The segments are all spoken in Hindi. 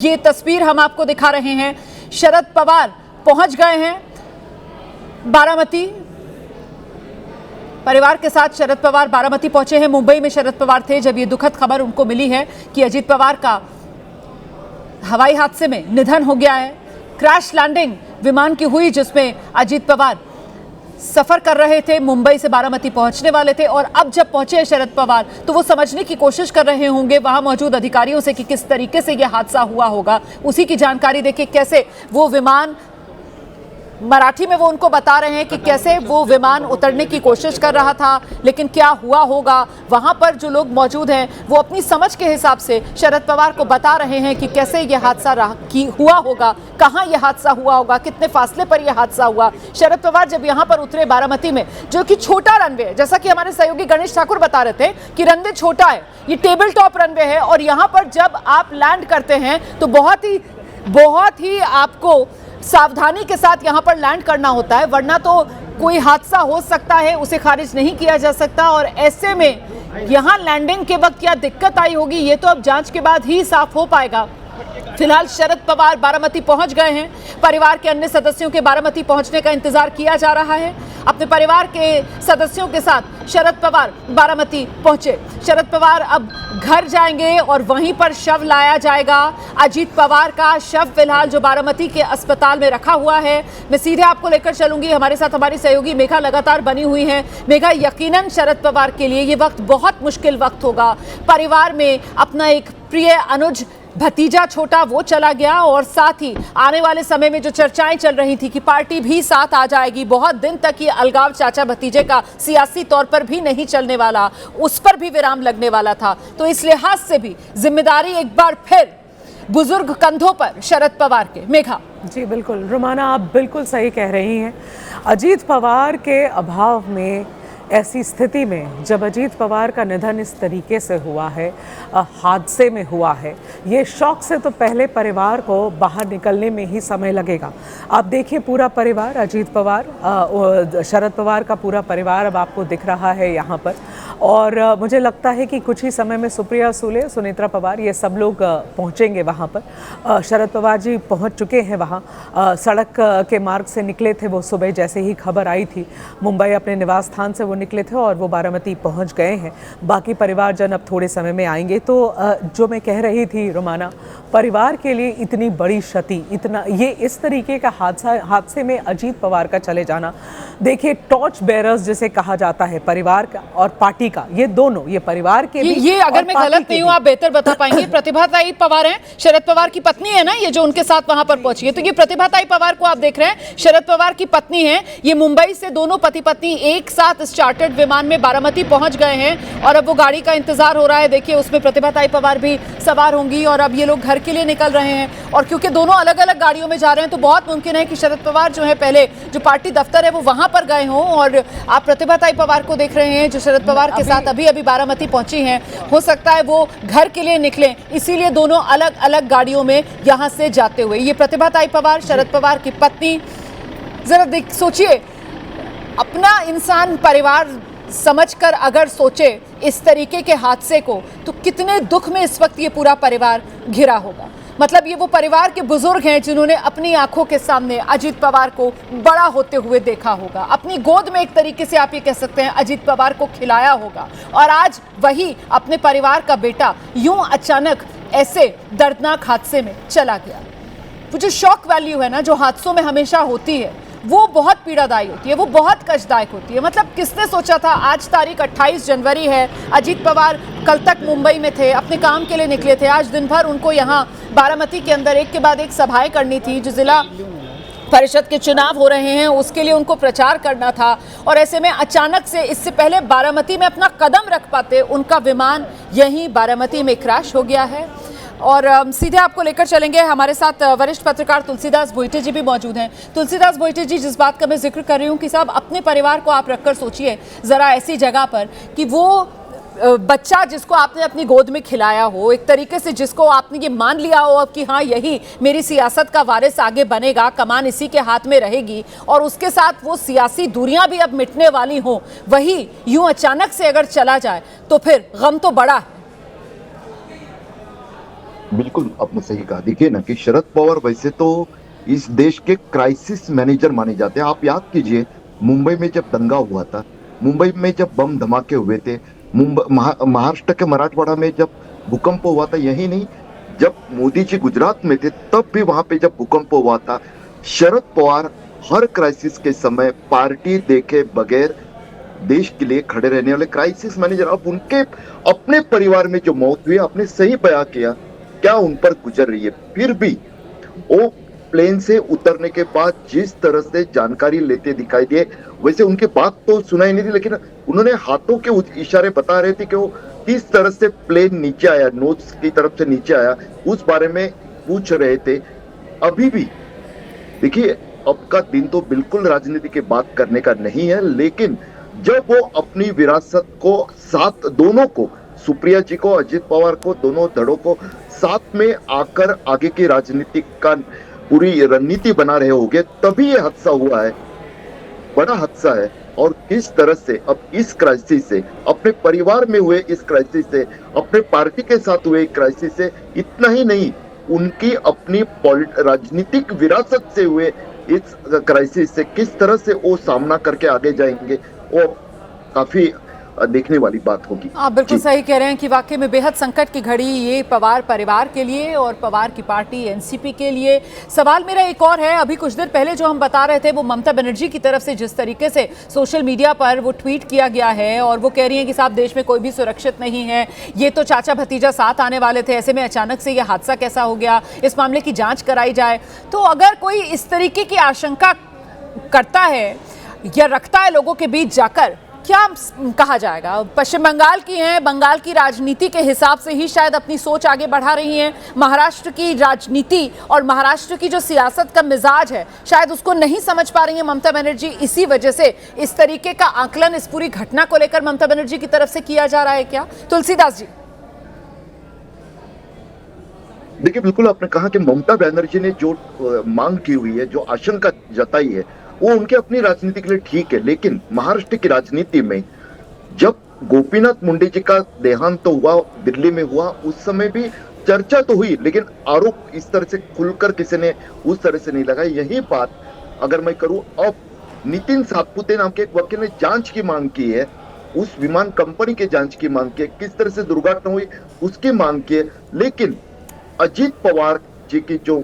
ये तस्वीर हम आपको दिखा रहे हैं। शरद पवार पहुंच गए हैं बारामती। परिवार के साथ शरद पवार बारामती पहुंचे हैं। मुंबई में शरद पवार थे जब ये दुखद खबर उनको मिली है कि अजीत पवार का हवाई हादसे में निधन हो गया है। क्रैश लैंडिंग विमान की हुई जिसमें अजीत पवार सफर कर रहे थे, मुंबई से बारामती पहुंचने वाले थे और अब जब पहुंचे शरद पवार तो वो समझने की कोशिश कर रहे होंगे वहां मौजूद अधिकारियों से कि किस तरीके से यह हादसा हुआ होगा। उसी की जानकारी देके कैसे वो विमान, मराठी में वो उनको बता रहे हैं कि कैसे वो विमान उतरने की कोशिश कर रहा था, लेकिन क्या हुआ होगा। वहां पर जो लोग मौजूद हैं वो अपनी समझ के हिसाब से शरद पवार को बता रहे हैं कि कैसे ये हादसा हुआ होगा, कहां ये हादसा हुआ होगा, कितने फासले पर यह हादसा हुआ। शरद पवार जब यहां पर उतरे बारामती में, जो कि छोटा रनवे है, जैसा कि हमारे सहयोगी गणेश ठाकुर बता रहे थे कि रनवे छोटा है, ये टेबल टॉप रनवे है और यहां पर जब आप लैंड करते हैं तो बहुत ही आपको सावधानी के साथ यहां पर लैंड करना होता है, वरना तो कोई हादसा हो सकता है, उसे खारिज नहीं किया जा सकता। और ऐसे में यहां लैंडिंग के वक्त क्या दिक्कत आई होगी ये तो अब जांच के बाद ही साफ हो पाएगा। फिलहाल शरद पवार बारामती पहुंच गए हैं। परिवार के अन्य सदस्यों के बारामती पहुंचने का इंतजार किया जा रहा है। अपने परिवार के सदस्यों के साथ शरद पवार बारामती पहुंचे। शरद पवार अब घर जाएंगे और वहीं पर शव लाया जाएगा। अजीत पवार का शव फिलहाल जो बारामती के अस्पताल में रखा हुआ है, मैं सीधे आपको लेकर चलूंगी। हमारे साथ हमारी सहयोगी मेघा लगातार बनी हुई है। मेघा, यकीनन शरद पवार के लिए ये वक्त बहुत मुश्किल वक्त होगा। परिवार में अपना एक प्रिय अनुज भतीजा छोटा वो चला गया और साथ ही आने वाले समय में जो चर्चाएं चल रही थी कि पार्टी भी साथ आ जाएगी, बहुत दिन तक ये अलगाव चाचा भतीजे का सियासी तौर पर भी नहीं चलने वाला, उस पर भी विराम लगने वाला था। तो इस लिहाज से भी जिम्मेदारी एक बार फिर बुजुर्ग कंधों पर शरद पवार के। मेघा जी बिल्कुल रुमाना, आप बिल्कुल सही कह रही हैं। अजीत पवार के अभाव में, ऐसी स्थिति में जब अजीत पवार का निधन इस तरीके से हुआ है, हादसे में हुआ है, ये शौक से तो पहले परिवार को बाहर निकलने में ही समय लगेगा। आप देखिए पूरा परिवार, अजीत पवार, शरद पवार का पूरा परिवार अब आपको दिख रहा है यहाँ पर। और मुझे लगता है कि कुछ ही समय में सुप्रिया सुले, सुनेत्रा पवार, ये सब लोग पहुँचेंगे वहाँ पर। शरद पवार जी पहुँच चुके हैं वहाँ, सड़क के मार्ग से निकले थे वो सुबह, जैसे ही खबर आई थी मुंबई अपने निवास स्थान से वो निकले थे और वो बारामती पहुंच गए हैं। बाकी परिवारजन अब थोड़े समय में आएंगे। तो जो मैं कह रही थी रुमाना, परिवार के लिए इतनी बड़ी क्षति, इतना ये इस तरीके का हादसे में अजीत पवार का चले जाना, देखिए टॉर्च बेरर्स जिसे कहा जाता है परिवार का और पार्टी का, ये दोनों, ये परिवार के ये अगर मैं गलत नहीं हूँ आप बेहतर बता पाएंगे। प्रतिभाताई पवार हैं, शरद पवार की पत्नी है ना ये जो उनके साथ वहां पर पहुंची है, तो ये प्रतिभाताई पवार को आप देख रहे हैं, शरद पवार की पत्नी है। ये मुंबई से दोनों पति पत्नी एक साथ चार्टर्ड विमान में बारामती पहुंच गए हैं और अब वो गाड़ी का इंतजार हो रहा है। देखिए उसमें प्रतिभाताई पवार भी सवार होंगी और अब ये लोग घर के लिए निकल रहे हैं। और क्योंकि दोनों अलग अलग गाड़ियों में जा रहे हैं तो बहुत मुमकिन है कि शरद पवार जो है पहले जो पार्टी दफ्तर है वो वहां पर गए हों और आप प्रतिभाताई पवार को देख रहे हैं जो शरद पवार के साथ अभी बारामती पहुंची हैं। हो सकता है वो घर के लिए निकलें, इसीलिए दोनों अलग अलग गाड़ियों में यहां से जाते हुए। ये प्रतिभाताई पवार, शरद पवार की पत्नी। जरा सोचिए, अपना इंसान परिवार समझकर अगर सोचे इस तरीके के हादसे को तो कितने दुख में इस वक्त ये पूरा परिवार घिरा होगा। मतलब ये वो परिवार के बुजुर्ग हैं जिन्होंने अपनी आंखों के सामने अजीत पवार को बड़ा होते हुए देखा होगा, अपनी गोद में एक तरीके से आप ये कह सकते हैं अजीत पवार को खिलाया होगा, और आज वही अपने परिवार का बेटा यूं अचानक ऐसे दर्दनाक हादसे में चला गया। वो जो शॉक वैल्यू है ना जो हादसों में हमेशा होती है वो बहुत पीड़ादायी होती है, वो बहुत कष्टदायक होती है। मतलब किसने सोचा था, आज तारीख 28 जनवरी है, अजीत पवार कल तक मुंबई में थे, अपने काम के लिए निकले थे, आज दिन भर उनको यहाँ बारामती के अंदर एक के बाद एक सभाएं करनी थी, जो जिला परिषद के चुनाव हो रहे हैं उसके लिए उनको प्रचार करना था। और ऐसे में अचानक से, इससे पहले बारामती में अपना कदम रख पाते, उनका विमान यहीं बारामती में क्रैश हो गया है। और सीधे आपको लेकर चलेंगे, हमारे साथ वरिष्ठ पत्रकार तुलसीदास भोइटे जी भी मौजूद हैं। तुलसीदास भोइटे जी, जिस बात का मैं जिक्र कर रही हूँ कि साहब अपने परिवार को आप रखकर सोचिए ज़रा ऐसी जगह पर कि वो बच्चा जिसको आपने अपनी गोद में खिलाया हो, एक तरीके से जिसको आपने ये मान लिया हो अब कि हाँ यही मेरी सियासत का वारिस आगे बनेगा, कमान इसी के हाथ में रहेगी, और उसके साथ वो सियासी दूरियां भी अब मिटने वाली हों, वही यूं अचानक से अगर चला जाए तो फिर गम तो बड़ा है। बिल्कुल आपने सही कहा। देखिए ना कि शरद पवार वैसे तो इस देश के क्राइसिस मैनेजर माने जाते हैं। आप याद कीजिए मुंबई में जब दंगा हुआ था, मुंबई में जब बम धमाके हुए थे, महाराष्ट्र के मराठवाड़ा में जब भूकंप हुआ था, यही नहीं जब मोदी जी गुजरात में थे तब भी वहां पे जब भूकंप हुआ था, शरद पवार हर क्राइसिस के समय पार्टी देखे बगैर देश के लिए खड़े रहने वाले क्राइसिस मैनेजर। अब उनके अपने परिवार में जो मौत हुई, आपने सही बयां किया, क्या उन पर गुजर रही है, फिर भी वो प्लेन से उतरने के बाद जिस तरह से जानकारी लेते दिखाई दिए, वैसे उनकी बात तो सुनाई नहीं दी, लेकिन उन्होंने हाथों के इशारे बता रहे थे कि वो किस तरह से प्लेन नीचे आया, नोज की तरफ से नीचे आया, उस बारे में पूछ रहे थे। अभी भी देखिए, अब का दिन तो बिल्कुल राजनीति की बात करने का नहीं है, लेकिन जब वो अपनी विरासत को साथ, दोनों को, सुप्रिया जी को, अजित पवार को, दोनों धड़ों को साथ में आकर आगे की राजनीति का पूरी रणनीति बना रहे होंगे, तभी ये हादसा हुआ है, बड़ा हादसा है। और किस तरह से अब इस क्राइसिस से, अपने परिवार में हुए इस क्राइसिस से, अपने पार्टी के साथ हुए क्राइसिस से, इतना ही नहीं उनकी अपनी राजनीतिक विरासत से हुए इस क्राइसिस से किस तरह से वो सामना करके आगे जाएंगे, वो काफी देखने वाली बात होगी। आप बिल्कुल सही कह रहे हैं कि वाकई में बेहद संकट की घड़ी ये पवार परिवार के लिए और पवार की पार्टी एनसीपी के लिए। सवाल मेरा एक और है, अभी कुछ देर पहले जो हम बता रहे थे वो ममता बनर्जी की तरफ से जिस तरीके से सोशल मीडिया पर वो ट्वीट किया गया है और वो कह रही हैं कि साहब देश में कोई भी सुरक्षित नहीं है, ये तो चाचा भतीजा साथ आने वाले थे, ऐसे में अचानक से ये हादसा कैसा हो गया, इस मामले की जाँच कराई जाए। तो अगर कोई इस तरीके की आशंका करता है या रखता है लोगों के बीच जाकर, क्या कहा जाएगा? पश्चिम बंगाल की हैं, बंगाल की राजनीति के हिसाब से ही शायद अपनी सोच आगे बढ़ा रही हैं। महाराष्ट्र की राजनीति और महाराष्ट्र की जो सियासत का मिजाज है शायद उसको नहीं समझ पा रही हैं ममता बनर्जी, इसी वजह से इस तरीके का आकलन इस पूरी घटना को लेकर ममता बनर्जी की तरफ से किया जा रहा है क्या? तुलसीदास जी। देखिए, बिल्कुल आपने कहा कि ममता बनर्जी ने जो मांग की हुई है, जो आशंका जताई है, वो उनके अपनी राजनीति के लिए ठीक है, लेकिन महाराष्ट्र की राजनीति में जब गोपीनाथ मुंडे जी का देहांत तो हुआ, दिल्ली में हुआ, उस समय भी चर्चा तो हुई, लेकिन आरोप इस तरह से खुलकर किसी ने उस तरह से नहीं लगाया। यही बात अगर मैं करूं, अब नितिन सातपुते नाम के एक वकील ने जांच की मांग की है, उस विमान कंपनी के जांच की मांग की है, किस तरह से दुर्घटना हुई उसकी मांग की है, लेकिन अजित पवार जी की जो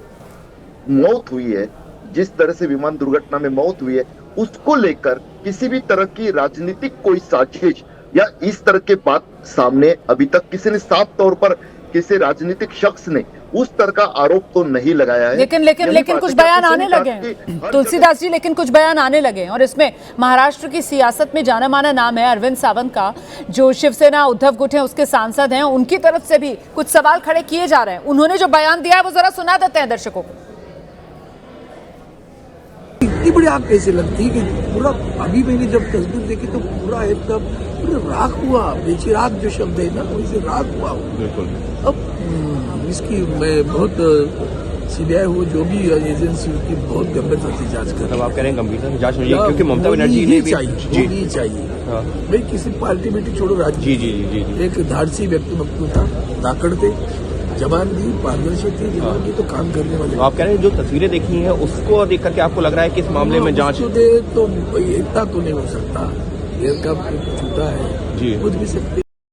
मौत हुई है, जिस तरह से विमान दुर्घटना में मौत हुई है, उसको लेकर किसी भी तरह की राजनीतिक कोई साजिश या इस तरह के बात सामने अभी तक किसी ने साफ तौर पर, किसी राजनीतिक शख्स ने उस तरह का आरोप तो नहीं लगाया है। लेकिन कुछ बयान आने लगे हैं तुलसीदास जी, लेकिन कुछ बयान आने लगे हैं और इसमें महाराष्ट्र की सियासत में जाना माना नाम है अरविंद सावंत का, जो शिवसेना उद्धव गुट है उसके सांसद हैं, उनकी तरफ से भी कुछ सवाल खड़े किए जा रहे हैं। उन्होंने जो बयान दिया है वो जरा सुना देते हैं दर्शकों को। इतनी बड़ी आग कैसे लगती कि पूरा, अभी मैंने जब तस्वीर देखी तो पूरा एकदम पूरा राख हुआ, बेचिराग जो शब्द है ना, वैसे राख हुआ। बिल्कुल। अब इसकी मैं बहुत सीबीआई हो, जो भी एजेंसी उसकी बहुत गंभीरता से जांच कर। तब आप कह रहे हैं गंभीरता से जांच होनी चाहिए, क्योंकि ममता बनर्जी ने भी चाहिए। भाई किसी पार्टी में छोड़ो, राज्य जी एक धाड़सी व्यक्तित्व था, ताकत थे, जवान दी, पारदर्शी थी, जवान की तो काम करने वाले। आप कह रहे हैं जो तस्वीरें देखी हैं उसको देख करके आपको लग रहा है कि इस मामले में जांच तो इतना तो नहीं हो सकता, एयरक्राफ्ट छूटा है, कुछ भी सकते।